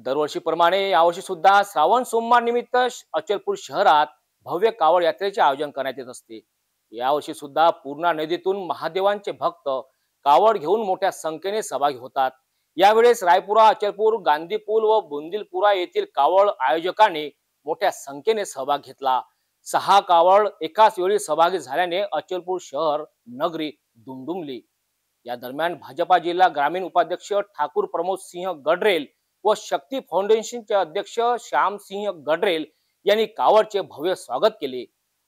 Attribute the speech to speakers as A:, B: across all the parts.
A: दरवर्षीप्रमाणे यावर्षी सुद्धा श्रावण सोमवार निमित्त अचलपूर शहरात भव्य कावड यात्रेचे आयोजन करण्यात येत असते। यावर्षी सुद्धा पूर्णा नदीतून महादेवांचे भक्त कावड घेऊन मोठ्या संख्येने सहभागी होतात। यावेळेस रायपुरा, अचलपूर, गांधीपूल व बुंदिलपुरा येथील कावड आयोजकांनी मोठ्या संख्येने सहभाग घेतला। 6 कावड एकाच वेळी सहभागी झाल्याने अचलपूर शहर नगरी दुमदुमली। या दरम्यान भाजपा जिल्हा ग्रामीण उपाध्यक्ष ठाकूर प्रमोद सिंह गडरेल व शक्ती फाउंडेशनचे अध्यक्ष श्याम सिंह गडरेल यांनी कावडचे भव्य स्वागत केले।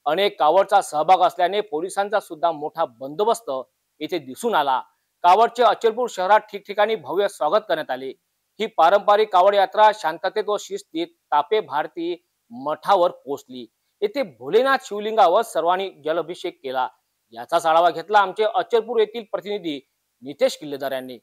A: अनेक कावडचा सहभाग असल्याने पोलिसांचा सुद्धा मोठा बंदोबस्त येथे दिसून आला। कावडचे अचलपूर शहरात ठिकठिकाणी भव्य स्वागत करण्यात आले। ही पारंपरिक कावड यात्रा शांततेत व शिस्तीत तापे भारती मठावर पोहोचली। येथे भोलेनाथ शिवलिंगावर सर्वांनी जलाभिषेक केला। याचाच आढावा घेतला आमचे अचलपूर येथील प्रतिनिधी नितेश किल्लेदार यांनी।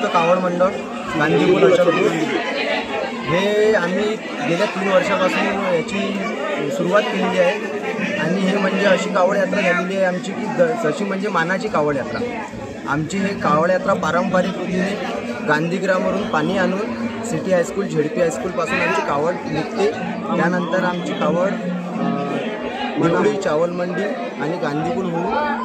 B: भक्त कावड मंडळ गांधीपूर अचलपूर हे आम्ही गेल्या 3 वर्षापासून याची सुरुवात केलेली आहे आणि हे म्हणजे अशी कावड यात्रा झालेली आहे आमची की जशी म्हणजे मानाची कावड यात्रा। आमची हे कावड यात्रा पारंपरिक रीतीने गांधीग्रामवरून पाणी आणून सिटी हायस्कूल झेडपी हायस्कूलपासून आमची कावड निघते। त्यानंतर आमची कावड निवडी चावल मंडी आणि गांधीपूर होऊन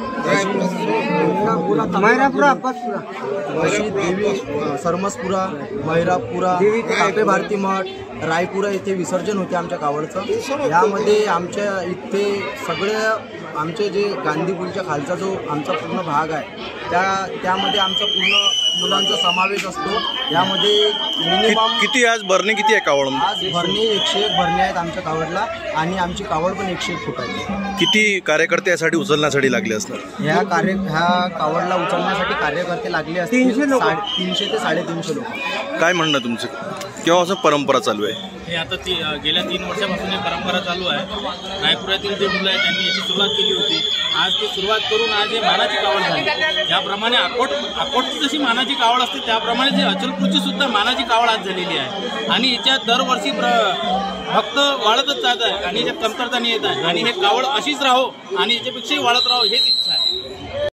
B: अशी देवी सरमसपुरा मैरापुरा कापे भारती मठ रायपुरा येथे विसर्जन होते आमच्या कावडचं। यामध्ये आमच्या इथे सगळे आमचे जे गांधीपूरच्या खालचा जो आमचा पूर्ण भाग आहे त्यामध्ये आमचा पूर्ण मुलांचा समावेश असतो। यामध्ये मिनिमम
C: किती आज भरणे किती आहे कावड?
B: आज भरणे 101 भरणे आहेत आमच्या कावडला आणि आमची कावड पण 101 फूट आहे।
C: किती कार्यकर्ते यासाठी उचलण्यासाठी लागले असतात?
B: ह्या कावडला उचलण्यासाठी कार्यकर्ते लागले असतील 300 ते 350 लोक।
C: काय म्हणणं तुमचं? केव्हापासून परंपरा चालू आहे?
D: हे आता गेल्या 3 वर्षापासून ही परंपरा चालू आहे। रायपुरातील जे मुलं आहेत त्यांनी याची सुरुवात केली होती। आज ती सुरुवात करून आज हे मानाची कावड झाली। ज्याप्रमाणे अकोटची जशी मानाची कावड असते त्याप्रमाणे जी अचलपूरची सुद्धा मानाची कावड आज झालेली आहे आणि याच्यात दरवर्षी भक्त वाढतच जात आहे आणि याच्यात कमतरता नाही येत आहे आणि हे कावड अशीच राहो आणि याच्यापेक्षाही वाढत राहो हेच इच्छा आहे।